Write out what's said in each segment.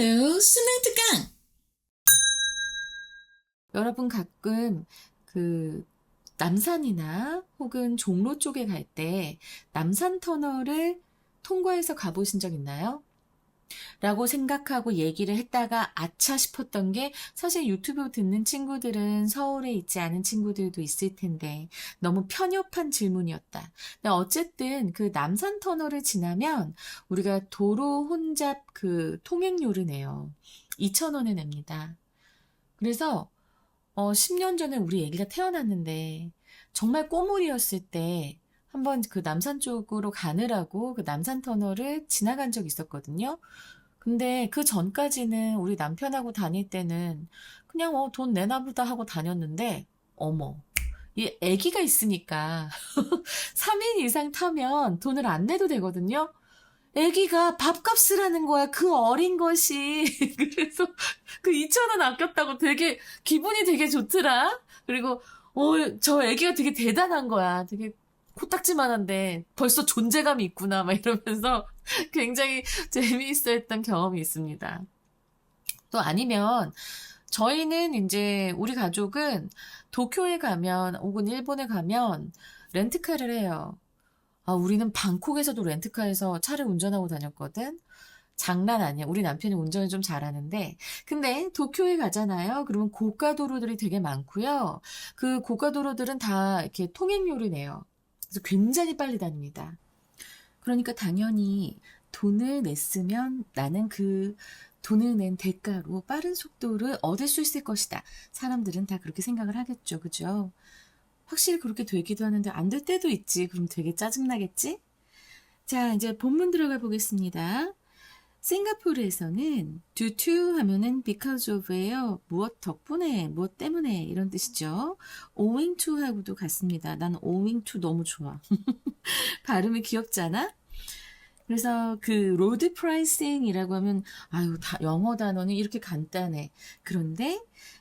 Hello, 수능 특강! 여러분 가끔 그 남산이나 혹은 종로 쪽에 갈 때 남산 터널을 통과해서 가보신 적 있나요? 라고 생각하고 얘기를 했다가 아차 싶었던 게 사실 유튜브 듣는 친구들은 서울에 있지 않은 친구들도 있을 텐데 너무 편협한 질문이었다. 근데 어쨌든 그 남산 터널을 지나면 우리가 도로 혼잡 그 통행료를 내요. 2,000원을 냅니다. 그래서 10년 전에 우리 애기가 태어났는데 정말 꼬물이었을 때 한번 그 남산 쪽으로 가느라고 그 남산 터널을 지나간 적이 있었거든요. 근데 그 전까지는 우리 남편하고 다닐 때는 그냥 돈 내나 보다 하고 다녔는데 어머, 이 애기가 있으니까 3인 이상 타면 돈을 안 내도 되거든요. 애기가 밥값을 하는 거야. 그 어린 것이. 그래서 그 2,000원 아꼈다고 되게 기분이 되게 좋더라. 그리고 저 애기가 되게 대단한 거야. 되게 코딱지만한데 벌써 존재감이 있구나 막 이러면서 굉장히 재미있어 했던 경험이 있습니다. 또 아니면 저희는 이제 우리 가족은 도쿄에 가면 혹은 일본에 가면 렌트카를 해요. 우리는 방콕에서도 렌트카에서 차를 운전하고 다녔거든. 장난 아니야. 우리 남편이 운전을 좀 잘하는데. 근데 도쿄에 가잖아요. 그러면 고가도로들이 되게 많고요. 그 고가도로들은 다 이렇게 통행료를 내요. 그래서 굉장히 빨리 다닙니다. 그러니까 당연히 돈을 냈으면 나는 그 돈을 낸 대가로 빠른 속도를 얻을 수 있을 것이다. 사람들은 다 그렇게 생각을 하겠죠. 그죠? 확실히 그렇게 되기도 하는데 안 될 때도 있지. 그럼 되게 짜증나겠지? 자, 이제 본문 들어가 보겠습니다. 싱가포르에서는 due to 하면은 because of예요. 무엇 덕분에, 무엇 때문에 이런 뜻이죠. owing to 하고도 같습니다. 난 owing to 너무 좋아. 발음이 귀엽잖아? 그래서 그 로드 프라이싱이라고 하면 아유 다 영어 단어는 이렇게 간단해. 그런데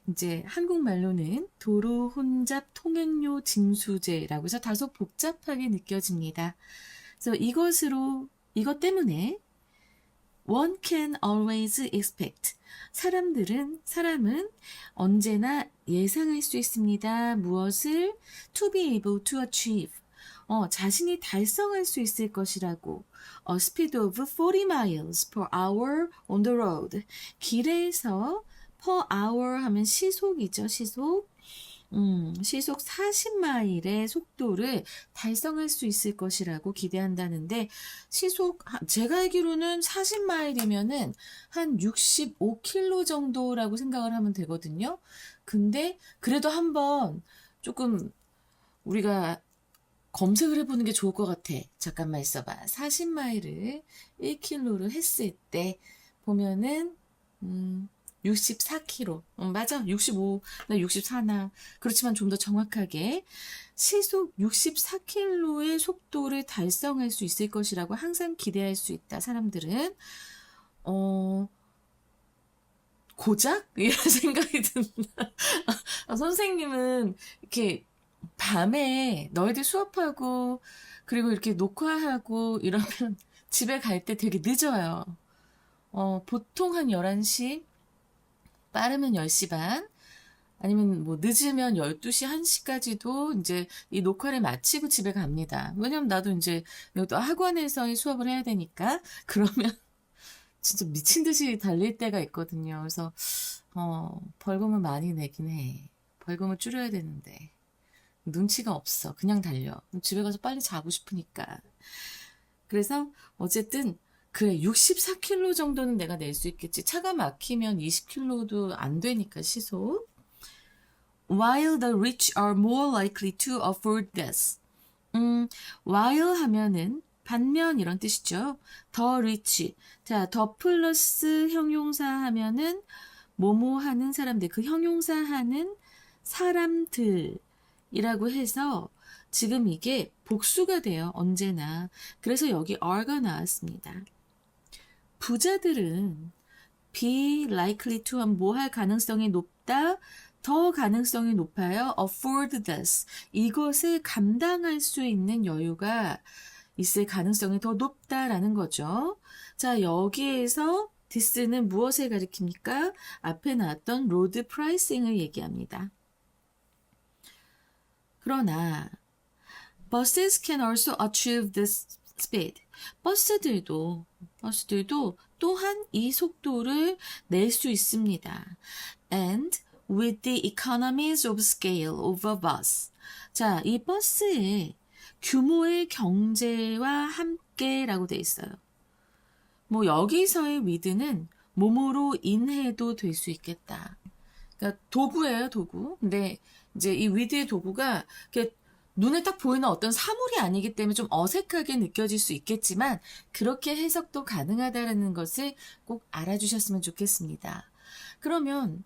이제 한국말로는 도로 혼잡 통행료 징수제라고 해서 다소 복잡하게 느껴집니다. 그래서 이것 때문에 one can always expect. 사람은 언제나 예상할 수 있습니다. 무엇을 to be able to achieve. 자신이 달성할 수 있을 것이라고. A speed of 40 miles per hour on the road. 길에서 per hour 하면 시속이죠, 시속. 시속 40마일의 속도를 달성할 수 있을 것이라고 기대한다는데, 제가 알기로는 40마일이면은 한 65km 정도라고 생각을 하면 되거든요. 근데 그래도 한번 조금 우리가 검색을 해보는 게 좋을 것 같아. 잠깐만 있어봐. 40마일을 1km로 했을 때 보면은 64km. 맞아. 65, 나 64나. 그렇지만 좀 더 정확하게 시속 64km의 속도를 달성할 수 있을 것이라고 항상 기대할 수 있다. 사람들은 고작? 이런 생각이 든다. 선생님은 이렇게 밤에 너희들 수업하고 그리고 이렇게 녹화하고 이러면 집에 갈 때 되게 늦어요. 보통 한 11시, 빠르면 10시 반, 아니면 뭐 늦으면 12시, 1시까지도 이제 이 녹화를 마치고 집에 갑니다. 왜냐면 나도 이제 또 학원에서의 수업을 해야 되니까. 그러면 진짜 미친 듯이 달릴 때가 있거든요. 그래서, 벌금을 많이 내긴 해. 벌금을 줄여야 되는데. 눈치가 없어. 그냥 달려. 집에 가서 빨리 자고 싶으니까. 그래서 어쨌든 그래 64km 정도는 내가 낼 수 있겠지. 차가 막히면 20km도 안 되니까 시속. While the rich are more likely to afford this. while 하면은 반면 이런 뜻이죠. 더 rich. 자, 더 플러스 형용사 하면은 뭐뭐 하는 사람들. 그 형용사 하는 사람들이라고 해서 지금 이게 복수가 돼요. 언제나. 그래서 여기 are가 나왔습니다. 부자들은 be likely to 하면 뭐 할 가능성이 높다. 더 가능성이 높아요. afford this. 이것을 감당할 수 있는 여유가 있을 가능성이 더 높다라는 거죠. 자, 여기에서 this는 무엇을 가리킵니까? 앞에 나왔던 road pricing을 얘기합니다. 그러나 buses can also achieve this speed. 버스들도 또한 이 속도를 낼 수 있습니다. And with the economies of scale of a bus. 자, 이 버스의 규모의 경제와 함께라고 돼 있어요. 뭐 여기서의 with는 몸으로 인해도 될 수 있겠다. 그러니까 도구예요, 도구. 근데 이제 이 with의 도구가 이렇게 눈에 딱 보이는 어떤 사물이 아니기 때문에 좀 어색하게 느껴질 수 있겠지만 그렇게 해석도 가능하다는 것을 꼭 알아주셨으면 좋겠습니다. 그러면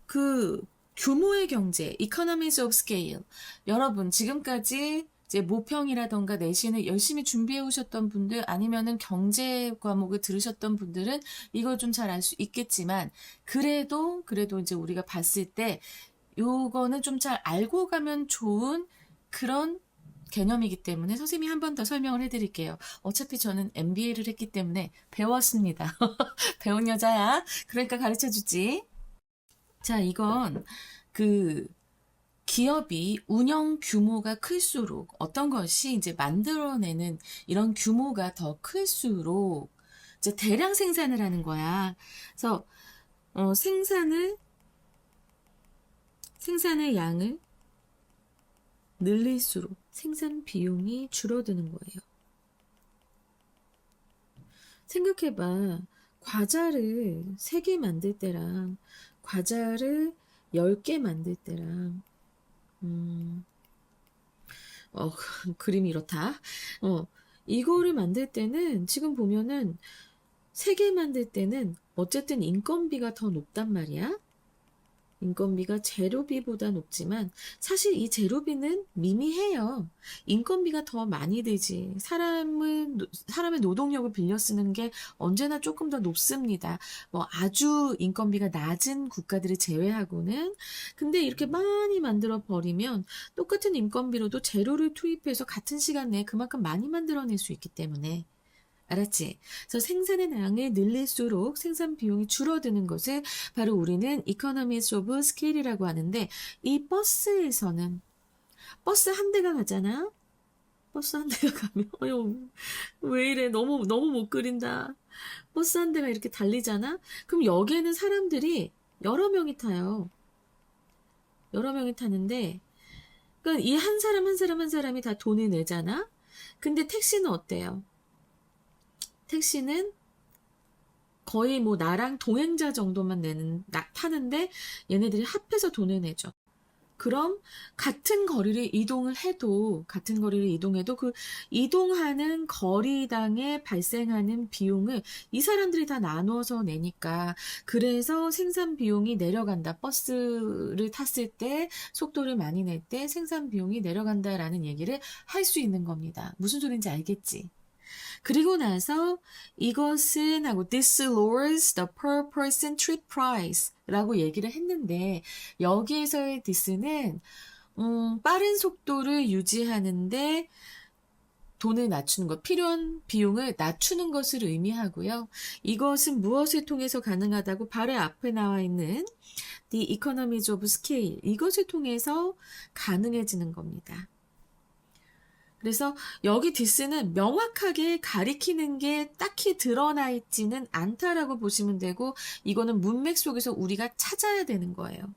그 규모의 경제, economies of scale. 여러분 지금까지 이제 모평이라던가 내신을 열심히 준비해 오셨던 분들 아니면은 경제 과목을 들으셨던 분들은 이걸 좀 잘 알 수 있겠지만 그래도 이제 우리가 봤을 때 요거는 좀 잘 알고 가면 좋은 그런 개념이기 때문에 선생님이 한 번 더 설명을 해드릴게요. 어차피 저는 MBA를 했기 때문에 배웠습니다. 배운 여자야. 그러니까 가르쳐주지. 자, 이건 그 기업이 운영 규모가 클수록 어떤 것이 이제 만들어내는 이런 규모가 더 클수록 이제 대량 생산을 하는 거야. 그래서 생산의 양을 늘릴수록 생산 비용이 줄어드는 거예요. 생각해봐. 과자를 3개 만들 때랑 과자를 10개 만들 때랑 그림이 이렇다. 이거를 만들 때는 지금 보면은 3개 만들 때는 어쨌든 인건비가 더 높단 말이야. 인건비가 재료비보다 높지만 사실 이 재료비는 미미해요. 인건비가 더 많이 들지. 사람의 노동력을 빌려 쓰는 게 언제나 조금 더 높습니다. 뭐 아주 인건비가 낮은 국가들을 제외하고는. 근데 이렇게 많이 만들어 버리면 똑같은 인건비로도 재료를 투입해서 같은 시간 내에 그만큼 많이 만들어낼 수 있기 때문에. 알았지? 그래서 생산의 양을 늘릴수록 생산 비용이 줄어드는 것을 바로 우리는 economies of scale이라고 하는데 이 버스에서는 버스 한 대가 가잖아? 버스 한 대가 가면 왜 이래 너무 못 그린다. 버스 한 대가 이렇게 달리잖아? 그럼 여기에는 사람들이 여러 명이 타요. 여러 명이 타는데 그러니까 이 한 사람이 다 돈을 내잖아? 근데 택시는 어때요? 택시는 거의 뭐 나랑 동행자 정도만 타는데 얘네들이 합해서 돈을 내죠. 그럼 같은 거리를 이동해도 그 이동하는 거리당에 발생하는 비용을 이 사람들이 다 나누어서 내니까 그래서 생산 비용이 내려간다. 버스를 tas을 때 속도를 많이 낼 때 생산 비용이 내려간다라는 얘기를 할 수 있는 겁니다. 무슨 소린지 알겠지? 그리고 나서 이것은 하고 this lowers the per person trip price 라고 얘기를 했는데 여기에서의 this는 빠른 속도를 유지하는데 돈을 낮추는 것, 필요한 비용을 낮추는 것을 의미하고요. 이것은 무엇을 통해서 가능하다고 바로 앞에 나와 있는 the economies of scale 이것을 통해서 가능해지는 겁니다. 그래서 여기 this는 명확하게 가리키는 게 딱히 드러나 있지는 않다라고 보시면 되고 이거는 문맥 속에서 우리가 찾아야 되는 거예요.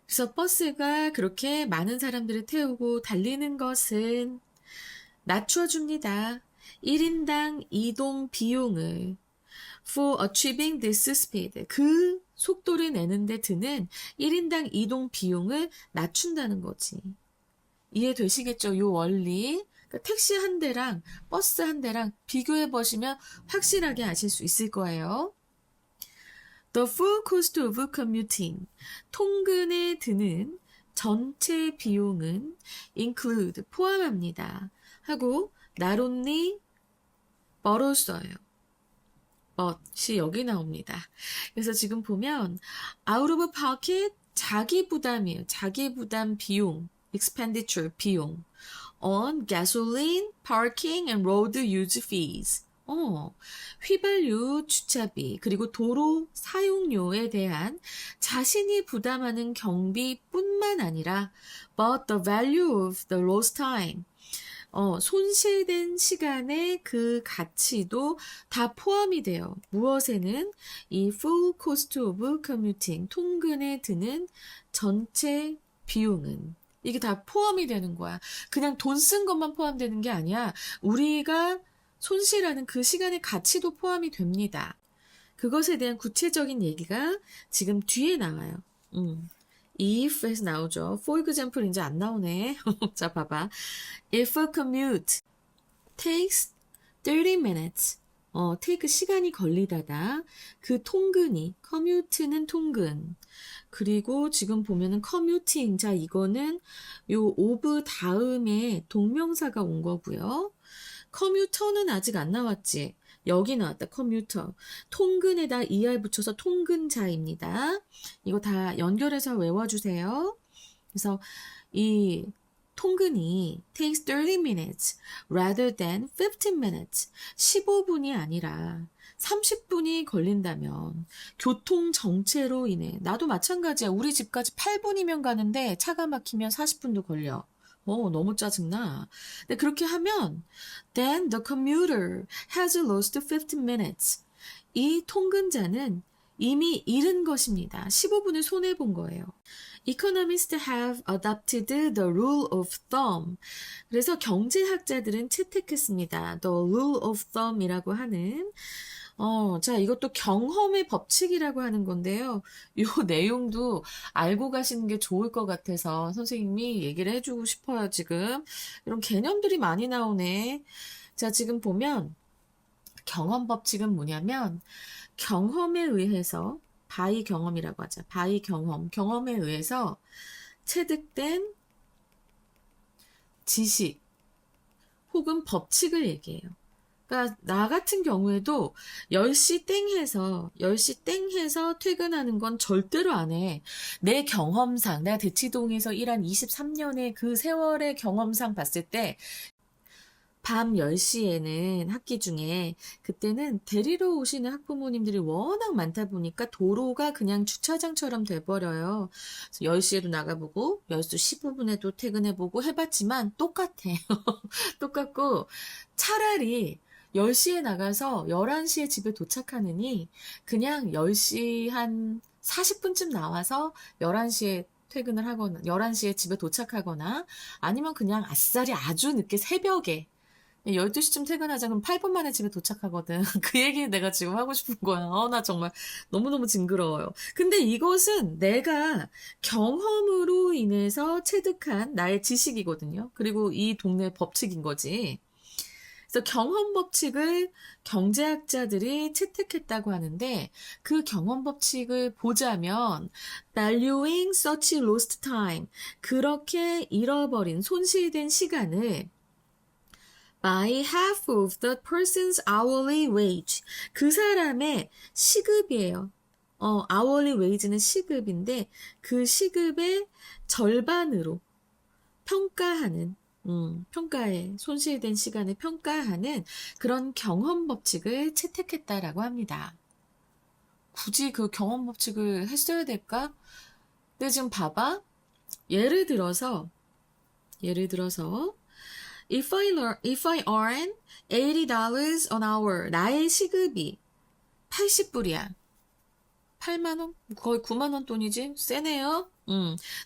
그래서 버스가 그렇게 많은 사람들을 태우고 달리는 것은 낮춰줍니다. 1인당 이동 비용을 for achieving this speed 그 속도를 내는데 드는 1인당 이동 비용을 낮춘다는 거지. 이해되시겠죠? 요 원리. 그러니까 택시 한 대랑 버스 한 대랑 비교해 보시면 확실하게 아실 수 있을 거예요. The full cost of commuting. 통근에 드는 전체 비용은 include 포함합니다. 하고 not only but also요. but이 여기 나옵니다. 그래서 지금 보면 out of pocket 자기 부담이에요. 자기 부담 비용. expenditure 비용 on gasoline, parking and road use fees 휘발유 주차비, 그리고 도로 사용료에 대한 자신이 부담하는 경비뿐만 아니라 but the value of the lost time, 손실된 시간의 그 가치도 다 포함이 돼요. 무엇에는? 이 full cost of commuting, 통근에 드는 전체 비용은. 이게 다 포함이 되는 거야. 그냥 돈 쓴 것만 포함되는 게 아니야. 우리가 손실하는 그 시간의 가치도 포함이 됩니다. 그것에 대한 구체적인 얘기가 지금 뒤에 나와요. if에서 나오죠. for example 이제 안 나오네. 자, 봐봐. If a commute takes 30 minutes. take 시간이 걸리다다. 그 통근이, commute는 통근. 그리고 지금 보면은 commuting. 자, 이거는 요 of 다음에 동명사가 온 거고요. 커뮤터는 아직 안 나왔지. 여기 나왔다. 커뮤터. 통근에다 er 붙여서 통근자입니다. 이거 다 연결해서 외워주세요. 그래서 이 통근이 takes 30 minutes rather than 15 minutes. 15분이 아니라 30분이 걸린다면 교통 정체로 인해, 나도 마찬가지야. 우리 집까지 8분이면 가는데 차가 막히면 40분도 걸려. 너무 짜증나. 근데 그렇게 하면 then the commuter has lost 15 minutes. 이 통근자는 이미 잃은 것입니다. 15분을 손해본 거예요. Economists have adopted the rule of thumb. 그래서 경제학자들은 채택했습니다. The rule of thumb이라고 하는 자, 이것도 경험의 법칙이라고 하는 건데요. 이 내용도 알고 가시는 게 좋을 것 같아서 선생님이 얘기를 해주고 싶어요, 지금. 이런 개념들이 많이 나오네. 자, 지금 보면 경험 법칙은 뭐냐면 경험에 의해서 by 경험이라고 하자. by 경험에 의해서 체득된 지식 혹은 법칙을 얘기해요. 그러니까 나 같은 경우에도 10시 땡 해서 퇴근하는 건 절대로 안 해. 내 경험상, 내가 대치동에서 일한 23년의 그 세월의 경험상 봤을 때 밤 10시에는 학기 중에 그때는 데리러 오시는 학부모님들이 워낙 많다 보니까 도로가 그냥 주차장처럼 돼버려요. 그래서 10시에도 나가보고 10시 15분에도 퇴근해보고 해봤지만 똑같아. 똑같고 차라리 10시에 나가서 11시에 집에 도착하느니 그냥 10시 한 40분쯤 나와서 11시에 퇴근을 하거나 11시에 집에 도착하거나 아니면 그냥 아싸리 아주 늦게 새벽에 12시쯤 퇴근하자 그럼 8분 만에 집에 도착하거든. 그 얘기 내가 지금 하고 싶은 거야. 나 정말 너무너무 징그러워요. 근데 이것은 내가 경험으로 인해서 체득한 나의 지식이거든요. 그리고 이 동네 법칙인 거지. 그래서 경험 법칙을 경제학자들이 채택했다고 하는데 그 경험 법칙을 보자면 valuing such lost time, 그렇게 잃어버린 손실된 시간을 by half of the person's hourly wage, 그 사람의 시급이에요. hourly wage는 시급인데 그 시급의 절반으로 평가하는 평가에 손실된 시간을 평가하는 그런 경험 법칙을 채택했다라고 합니다. 굳이 그 경험 법칙을 했어야 될까? 근데 지금 봐봐. 예를 들어서 if I earn $80 an hour, 나의 시급이 80불이야. 8만 원? 거의 9만 원 돈이지? 세네요.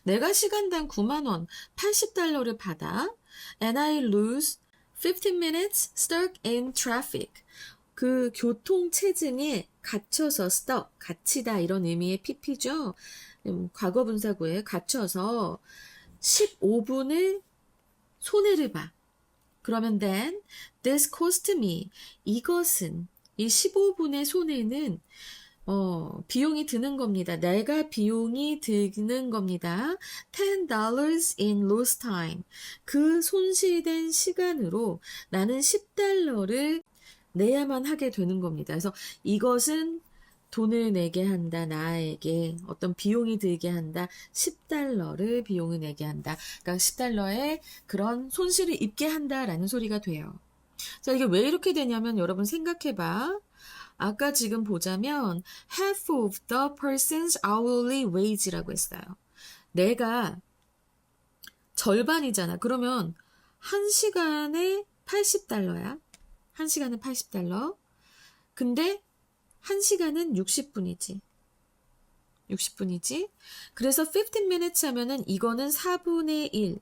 내가 시간당 9만 원, 80달러를 받아. And I lose 15 minutes stuck in traffic. 그 교통 체증에 갇혀서 stuck, 갇히다 이런 의미의 pp죠. 과거 분사구에 갇혀서 15분을 손해를 봐. 그러면 then this cost me, 이것은 이 15분의 손해는 비용이 드는 겁니다. 내가 비용이 드는 겁니다. $10 in lost time. 그 손실된 시간으로 나는 10달러를 내야만 하게 되는 겁니다. 그래서 이것은 돈을 내게 한다. 나에게 어떤 비용이 들게 한다. 10달러를 비용을 내게 한다. 그러니까 10달러에 그런 손실을 입게 한다라는 소리가 돼요. 자, 이게 왜 이렇게 되냐면 여러분 생각해봐. 아까 지금 보자면 half of the person's hourly wage라고 했어요. 내가 절반이잖아. 그러면 1시간에 80달러야. 1시간에 80달러. 근데 1시간은 60분이지. 60분이지. 그래서 15 minutes 하면은 이거는 4분의 1,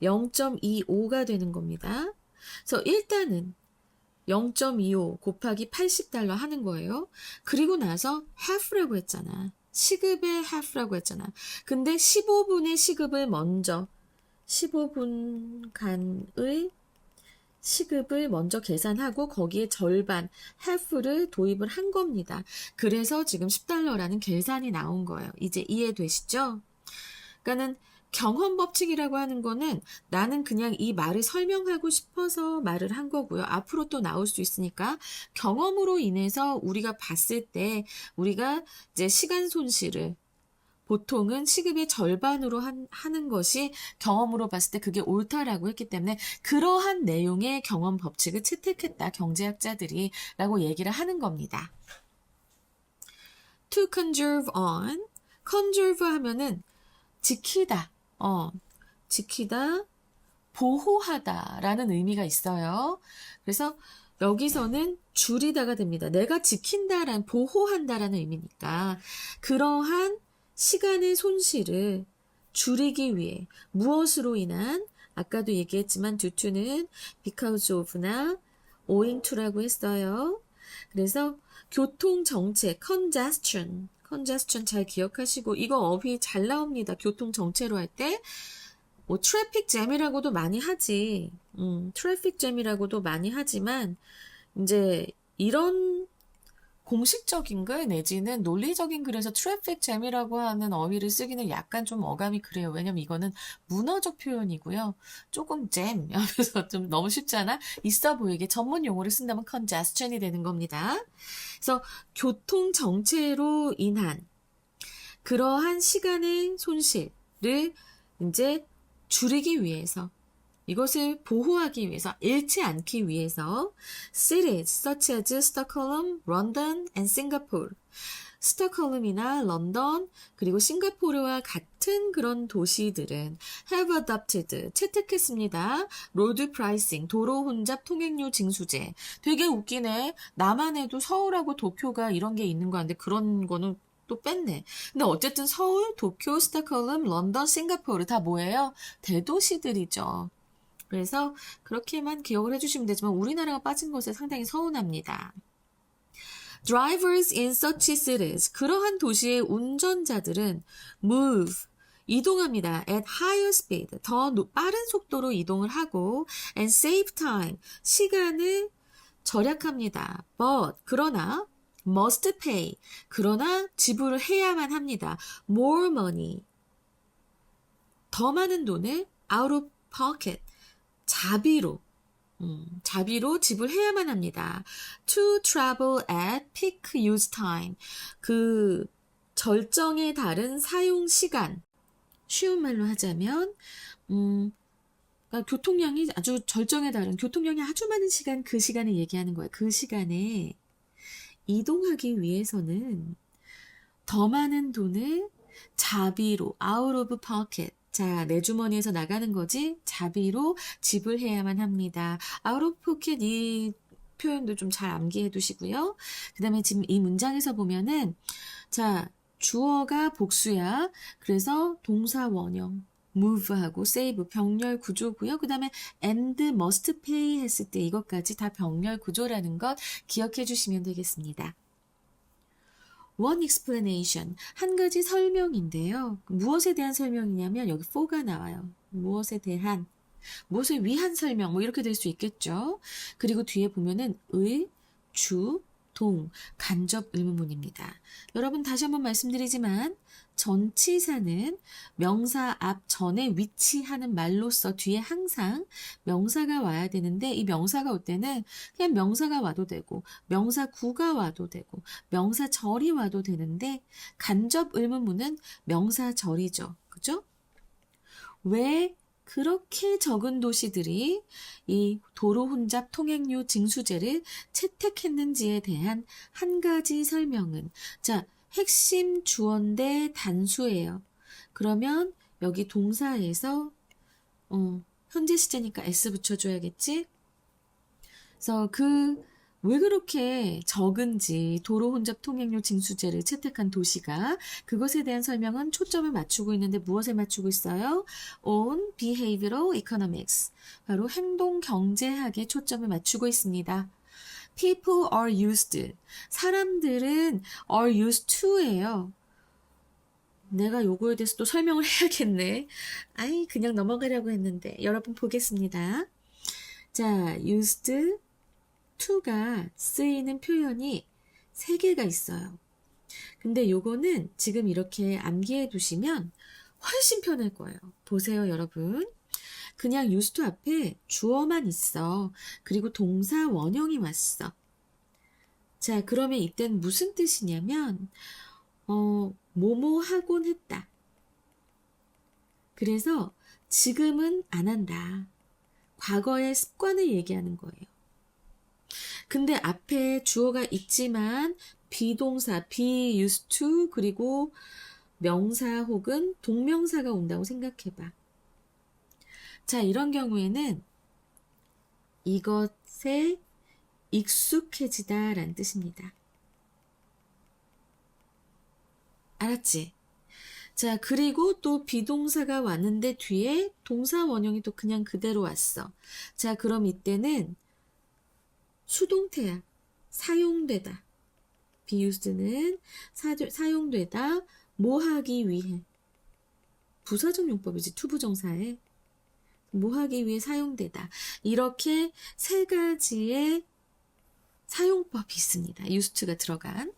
0.25가 되는 겁니다. 그래서 일단은 0.25 곱하기 80달러 하는 거예요. 그리고 나서 half라고 했잖아. 시급의 half라고 했잖아. 근데 15분의 시급을 먼저 15분간의 시급을 먼저 계산하고 거기에 절반 half를 도입을 한 겁니다. 그래서 지금 10달러라는 계산이 나온 거예요. 이제 이해되시죠? 그러니까는 경험 법칙이라고 하는 거는 나는 그냥 이 말을 설명하고 싶어서 말을 한 거고요. 앞으로 또 나올 수 있으니까 경험으로 인해서 우리가 봤을 때 우리가 이제 시간 손실을 보통은 시급의 절반으로 하는 것이 경험으로 봤을 때 그게 옳다라고 했기 때문에 그러한 내용의 경험 법칙을 채택했다. 경제학자들이 라고 얘기를 하는 겁니다. To conserve on. conserve 하면은 지키다. 지키다, 보호하다라는 의미가 있어요. 그래서 여기서는 줄이다가 됩니다. 내가 지킨다란, 보호한다라는 의미니까 그러한 시간의 손실을 줄이기 위해 무엇으로 인한, 아까도 얘기했지만 due to는 because of나 owing to라고 했어요. 그래서 교통정체, congestion 잘 기억하시고 이거 어휘 잘 나옵니다. 교통정체로 할 때 뭐 트래픽 잼이라고도 많이 하지. 트래픽 잼이라고도 많이 하지만 이제 이런 공식적인 글 내지는 논리적인 글에서 트래픽 잼이라고 하는 어휘를 쓰기는 약간 좀 어감이 그래요. 왜냐면 이거는 문어적 표현이고요. 조금 잼 하면서 좀 너무 쉽잖아. 있어 보이게 전문 용어를 쓴다면 congestion이 되는 겁니다. 그래서 교통 정체로 인한 그러한 시간의 손실을 이제 줄이기 위해서, 이것을 보호하기 위해서, 잃지 않기 위해서 cities such as Stockholm, London and Singapore, 스톡홀름이나 런던 그리고 싱가포르와 같은 그런 도시들은 have adopted, 채택했습니다. road pricing, 도로 혼잡 통행료 징수제. 되게 웃기네. 남한에도 서울하고 도쿄가 이런 게 있는 거 같은데 그런 거는 또 뺐네. 근데 어쨌든 서울, 도쿄, 스톡홀름, 런던, 싱가포르 다 뭐예요? 대도시들이죠. 그래서 그렇게만 기억을 해주시면 되지만 우리나라가 빠진 것에 상당히 서운합니다. Drivers in such cities, 그러한 도시의 운전자들은 move, 이동합니다. at higher speed, 더 빠른 속도로 이동을 하고 and save time, 시간을 절약합니다. but, 그러나 must pay, 그러나 지불을 해야만 합니다. more money, 더 많은 돈을 out of pocket, 자비로 지불해야만 합니다. To travel at peak use time. 그 절정에 다른 사용 시간. 쉬운 말로 하자면, 그러니까 교통량이 아주 절정에 다른, 교통량이 아주 많은 시간, 그 시간을 얘기하는 거예요. 그 시간에 이동하기 위해서는 더 많은 돈을 자비로, out of pocket, 자, 내 주머니에서 나가는 거지 자비로 지불해야만 합니다. out of pocket 이 표현도 좀 잘 암기해 두시고요. 그 다음에 지금 이 문장에서 보면은 자, 주어가 복수야. 그래서 동사 원형 move하고 save 병렬 구조고요. 그 다음에 and must pay 했을 때 이것까지 다 병렬 구조라는 것 기억해 주시면 되겠습니다. One explanation, 한 가지 설명인데요. 무엇에 대한 설명이냐면 여기 for가 나와요. 무엇에 대한, 무엇을 위한 설명, 뭐 이렇게 될 수 있겠죠. 그리고 뒤에 보면은 의, 주, 동, 간접 의문문입니다. 여러분 다시 한번 말씀드리지만 전치사는 명사 앞 전에 위치하는 말로서 뒤에 항상 명사가 와야 되는데 이 명사가 올 때는 그냥 명사가 와도 되고 명사구가 와도 되고 명사절이 와도 되는데 간접 의문문은 명사절이죠. 그죠? 왜 그렇게 적은 도시들이 이 도로 혼잡 통행료 징수제를 채택했는지에 대한 한 가지 설명은, 자, 핵심 주어 대 단수예요. 그러면 여기 동사에서 현재 시제니까 s 붙여줘야겠지? 그래서 왜 그렇게 적은지 도로 혼잡 통행료 징수제를 채택한 도시가, 그것에 대한 설명은 초점을 맞추고 있는데 무엇에 맞추고 있어요? on behavioral economics, 바로 행동 경제학에 초점을 맞추고 있습니다. People are used, 사람들은 are used to예요. 내가 요거에 대해서 또 설명을 해야겠네. 아이, 그냥 넘어가려고 했는데 여러분 보겠습니다. 자, used to가 쓰이는 표현이 3개가 있어요. 근데 요거는 지금 이렇게 암기해 두시면 훨씬 편할 거예요. 보세요, 여러분. 그냥 used to 앞에 주어만 있어. 그리고 동사 원형이 왔어. 자, 그러면 이때는 무슨 뜻이냐면 뭐뭐 하곤 했다. 그래서 지금은 안 한다. 과거의 습관을 얘기하는 거예요. 근데 앞에 주어가 있지만 비동사, be used to, 그리고 명사 혹은 동명사가 온다고 생각해봐. 자, 이런 경우에는 이것에 익숙해지다 라는 뜻입니다. 알았지? 자, 그리고 또 비동사가 왔는데 뒤에 동사 원형이 또 그냥 그대로 왔어. 자, 그럼 이때는 수동태야. 사용되다. be used는 사용되다. 뭐 하기 위해. 부사적 용법이지, 투부정사에. 뭐 하기 위해 사용되다. 이렇게 3가지의 사용법이 있습니다. used가 들어간.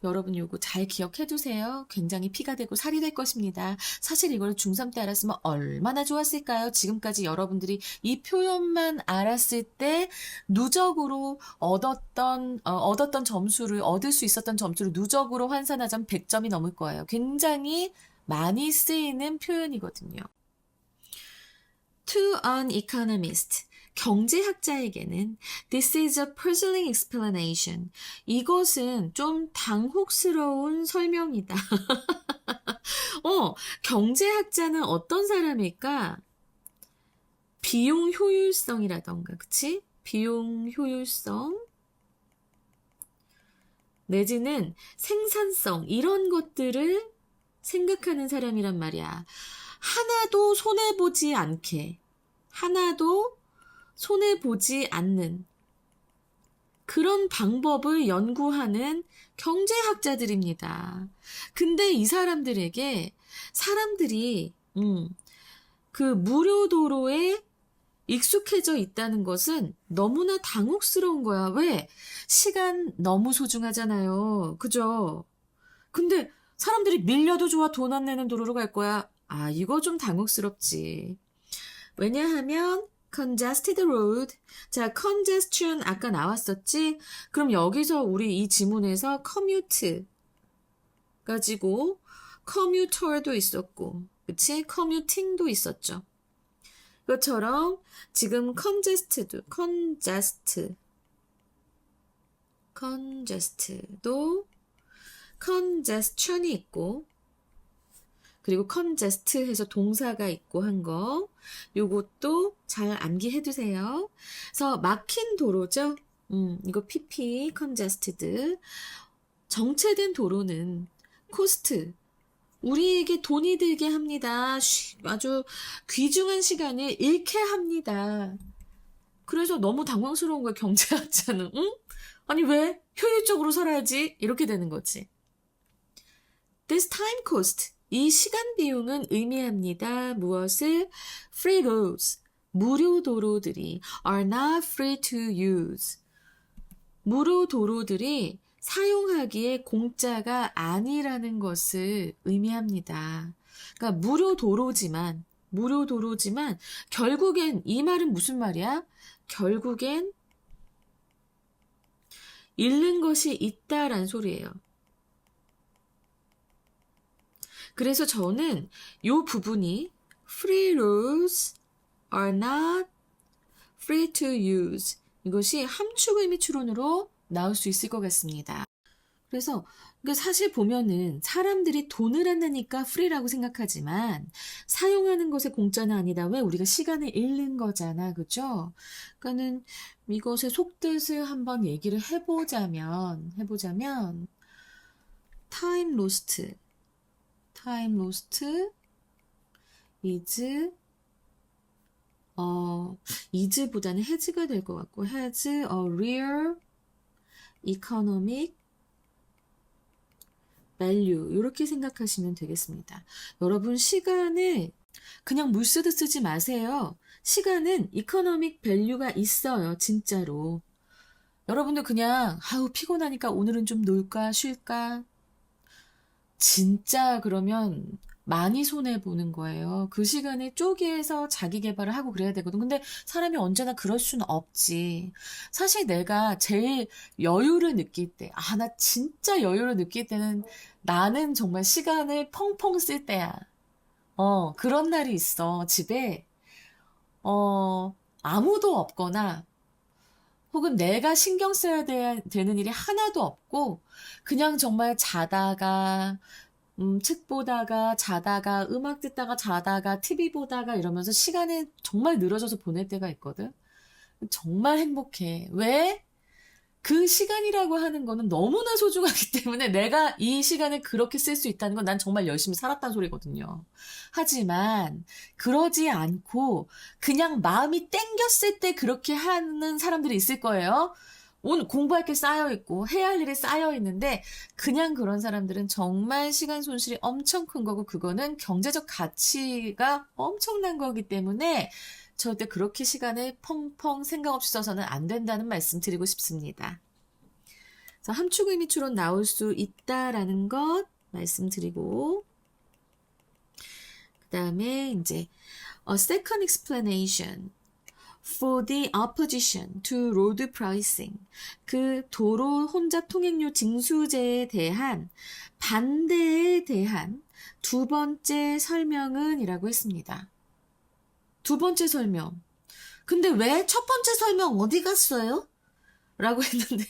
여러분 요거 잘 기억해 두세요. 굉장히 피가 되고 살이 될 것입니다. 사실 이거를 중3 때 알았으면 얼마나 좋았을까요? 지금까지 여러분들이 이 표현만 알았을 때 누적으로 얻었던 점수를, 얻을 수 있었던 점수를 누적으로 환산하자면 100점이 넘을 거예요. 굉장히 많이 쓰이는 표현이거든요. To an economist, 경제학자에게는 this is a puzzling explanation. 이것은 좀 당혹스러운 설명이다. 경제학자는 어떤 사람일까? 비용 효율성이라던가, 그치? 비용 효율성 내지는 생산성, 이런 것들을 생각하는 사람이란 말이야. 하나도 손해보지 않게, 하나도 손해보지 않는 그런 방법을 연구하는 경제학자들입니다. 근데 이 사람들에게 사람들이 그 무료 도로에 익숙해져 있다는 것은 너무나 당혹스러운 거야. 왜? 시간 너무 소중하잖아요. 그죠? 근데 사람들이 밀려도 좋아, 돈 안 내는 도로로 갈 거야. 아, 이거 좀 당혹스럽지. 왜냐하면 congested road. 자, congestion 아까 나왔었지? 그럼 여기서 우리 이 지문에서 commute 가지고 commuter도 있었고, 그치? commuting도 있었죠. 그것처럼 지금 congest도 congestion이 있고, 그리고 congest 해서 동사가 있고 한 거, 요것도 잘 암기해 두세요. 그래서 막힌 도로죠. 이거 PP, congested. 정체된 도로는 cost. 우리에게 돈이 들게 합니다. 아주 귀중한 시간을 잃게 합니다. 그래서 너무 당황스러운 거야, 경제학자는. 응? 아니, 왜? 효율적으로 살아야지. 이렇게 되는 거지. This time cost. 이 시간 비용은 의미합니다. 무엇을? Free roads. 무료 도로들이 are not free to use. 무료 도로들이 사용하기에 공짜가 아니라는 것을 의미합니다. 그러니까 무료 도로지만 결국엔 이 말은 무슨 말이야? 결국엔 잃는 것이 있다라는 소리예요. 그래서 저는 이 부분이 free roads are not free to use. 이것이 함축 의미 추론으로 나올 수 있을 것 같습니다. 그래서 사실 보면은 사람들이 돈을 안 내니까 free라고 생각하지만 사용하는 것에 공짜는 아니다. 왜? 우리가 시간을 잃는 거잖아. 그죠? 그러니까는 이것의 속뜻을 한번 얘기를 해보자면 time lost is is보다는 has가 될 것 같고 has a real economic value 이렇게 생각하시면 되겠습니다. 여러분 시간을 그냥 물 쓰듯 쓰지 마세요. 시간은 economic value가 있어요. 진짜로. 여러분들 그냥 아우 피곤하니까 오늘은 좀 놀까 쉴까 진짜 그러면 많이 손해보는 거예요. 그 시간에 쪼개서 자기 개발을 하고 그래야 되거든. 근데 사람이 언제나 그럴 수는 없지. 사실 내가 제일 여유를 느낄 때, 나 진짜 여유를 느낄 때는 나는 정말 시간을 펑펑 쓸 때야. 그런 날이 있어. 집에, 아무도 없거나, 혹은 내가 신경 써야 되는 일이 하나도 없고, 그냥 정말 자다가, 책 보다가, 자다가, 음악 듣다가, 자다가, TV 보다가 이러면서 시간이 정말 늘어져서 보낼 때가 있거든. 정말 행복해. 왜? 그 시간이라고 하는 거는 너무나 소중하기 때문에 내가 이 시간을 그렇게 쓸 수 있다는 건 난 정말 열심히 살았다는 소리거든요. 하지만 그러지 않고 그냥 마음이 땡겼을 때 그렇게 하는 사람들이 있을 거예요. 오늘 공부할 게 쌓여있고 해야 할 일이 쌓여있는데 그냥 그런 사람들은 정말 시간 손실이 엄청 큰 거고 그거는 경제적 가치가 엄청난 거기 때문에 절대 그렇게 시간을 펑펑 생각 없이 써서는 안 된다는 말씀 드리고 싶습니다. 그래서 함축 의미 추론 나올 수 있다라는 것 말씀드리고 그 다음에 이제 a second explanation for the opposition to road pricing 그 도로 혼잡 통행료 징수제에 대한 반대에 대한 두 번째 설명은 이라고 했습니다. 두 번째 설명. 근데 왜 첫 번째 설명 어디 갔어요? 라고 했는데,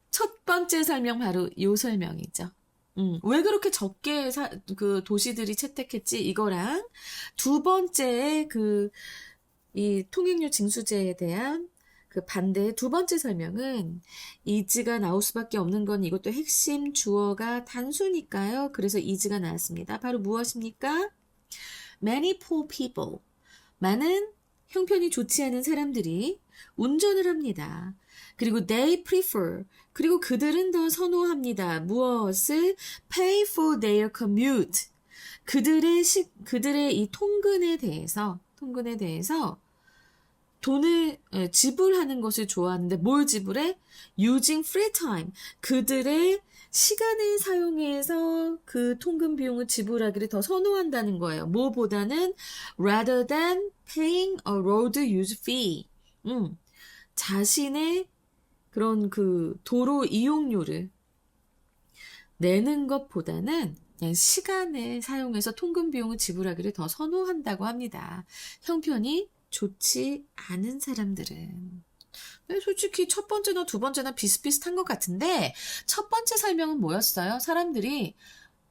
첫 번째 설명 바로 요 설명이죠. 왜 그렇게 적게 그 도시들이 채택했지? 이거랑 두 번째 이 통행료 징수제에 대한 그 반대의 두 번째 설명은 is가 나올 수밖에 없는 건 이것도 핵심 주어가 단수니까요. 그래서 is가 나왔습니다. 바로 무엇입니까? Many poor people. 많은 형편이 좋지 않은 사람들이 운전을 합니다. 그리고 they prefer. 그리고 그들은 더 선호합니다. 무엇을? Pay for their commute. 그들의 이 통근에 대해서 돈을 지불하는 것을 좋아하는데 뭘 지불해? Using free time. 그들의 시간을 사용해서 그 통근 비용을 지불하기를 더 선호한다는 거예요. 뭐보다는 rather than paying a road use fee. 자신의 그런 그 도로 이용료를 내는 것보다는 그냥 시간을 사용해서 통근 비용을 지불하기를 더 선호한다고 합니다. 형편이 좋지 않은 사람들은. 솔직히 첫 번째나 두 번째나 비슷비슷한 것 같은데 첫 번째 설명은 뭐였어요? 사람들이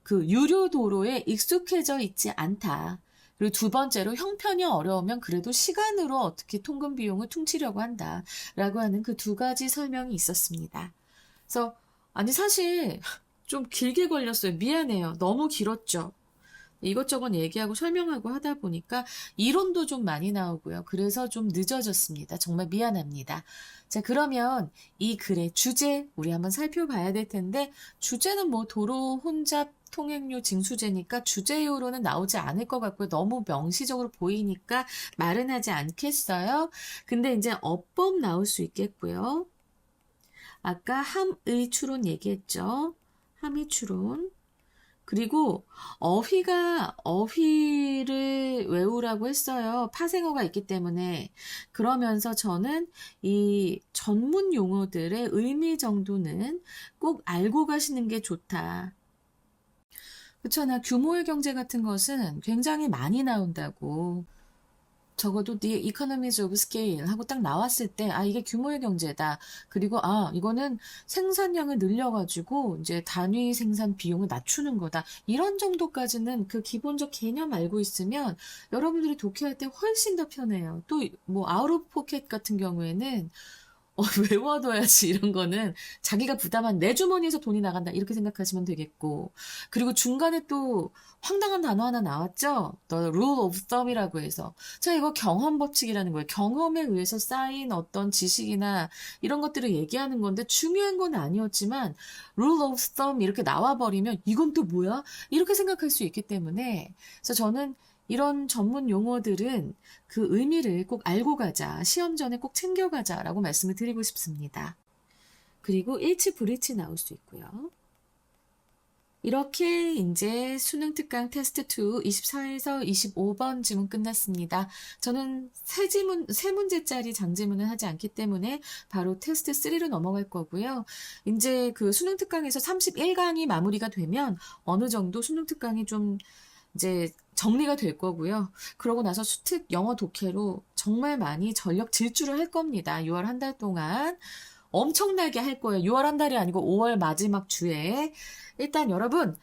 그 유료 도로에 익숙해져 있지 않다. 그리고 두 번째로 형편이 어려우면 그래도 시간으로 어떻게 통근 비용을 퉁치려고 한다. 라고 하는 그 두 가지 설명이 있었습니다. 그래서 아니 사실 좀 길게 걸렸어요. 미안해요. 너무 길었죠. 이것저것 얘기하고 설명하고 하다 보니까 이론도 좀 많이 나오고요. 그래서 좀 늦어졌습니다. 정말 미안합니다. 자, 그러면 이 글의 주제 우리 한번 살펴봐야 될 텐데 주제는 뭐 도로 혼잡 통행료 징수제니까 주제요로는 나오지 않을 것 같고요. 너무 명시적으로 보이니까 말은 하지 않겠어요. 근데 이제 어법 나올 수 있겠고요. 아까 함의 추론 얘기했죠. 함의 추론. 그리고 어휘를 외우라고 했어요. 파생어가 있기 때문에. 그러면서 저는 이 전문 용어들의 의미 정도는 꼭 알고 가시는 게 좋다. 그쵸? 나 규모의 경제 같은 것은 굉장히 많이 나온다고. 적어도 The Economies of Scale 하고 딱 나왔을 때, 아, 이게 규모의 경제다. 그리고, 아, 이거는 생산량을 늘려가지고, 이제 단위 생산 비용을 낮추는 거다. 이런 정도까지는 그 기본적 개념 알고 있으면 여러분들이 독해할 때 훨씬 더 편해요. 또, 뭐, 아웃 오브 포켓 같은 경우에는 외워둬야지 이런 거는 자기가 부담한 내 주머니에서 돈이 나간다 이렇게 생각하시면 되겠고 그리고 중간에 또 황당한 단어 하나 나왔죠? The Rule of Thumb이라고 해서 자 이거 경험 법칙이라는 거예요. 경험에 의해서 쌓인 어떤 지식이나 이런 것들을 얘기하는 건데 중요한 건 아니었지만 Rule of Thumb 이렇게 나와버리면 이건 또 뭐야? 이렇게 생각할 수 있기 때문에 그래서 저는 이런 전문 용어들은 그 의미를 꼭 알고 가자, 시험 전에 꼭 챙겨가자라고 말씀을 드리고 싶습니다. 그리고 일치, 불일치 나올 수 있고요. 이렇게 이제 수능 특강 테스트 2 24에서 25번 지문 끝났습니다. 저는 세 문제짜리 장지문을 하지 않기 때문에 바로 테스트 3로 넘어갈 거고요. 이제 그 수능 특강에서 31강이 마무리가 되면 어느 정도 수능 특강이 좀 이제 정리가 될 거고요. 그러고 나서 수특 영어 독해로 정말 많이 전력 질주를 할 겁니다. 6월 한 달 동안 엄청나게 할 거예요. 6월 한 달이 아니고 5월 마지막 주에. 일단 여러분,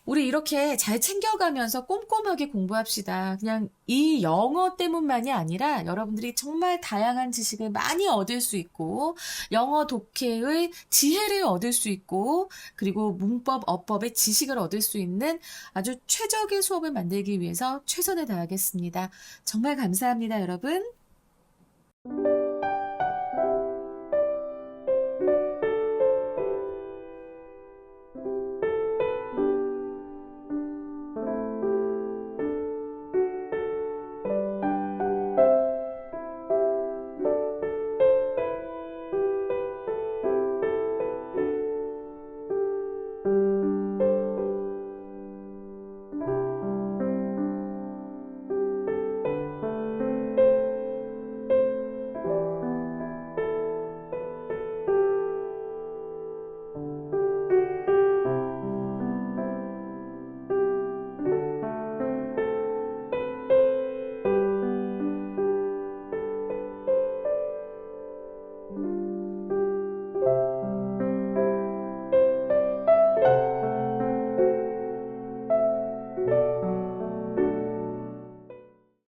우리 이렇게 잘 챙겨가면서 꼼꼼하게 공부합시다. 그냥 이 영어 때문만이 아니라 여러분들이 정말 다양한 지식을 많이 얻을 수 있고, 영어 독해의 지혜를 얻을 수 있고, 그리고 문법, 어법의 지식을 얻을 수 있는 아주 최적의 수업을 만들기 위해서 최선을 다하겠습니다. 정말 감사합니다, 여러분.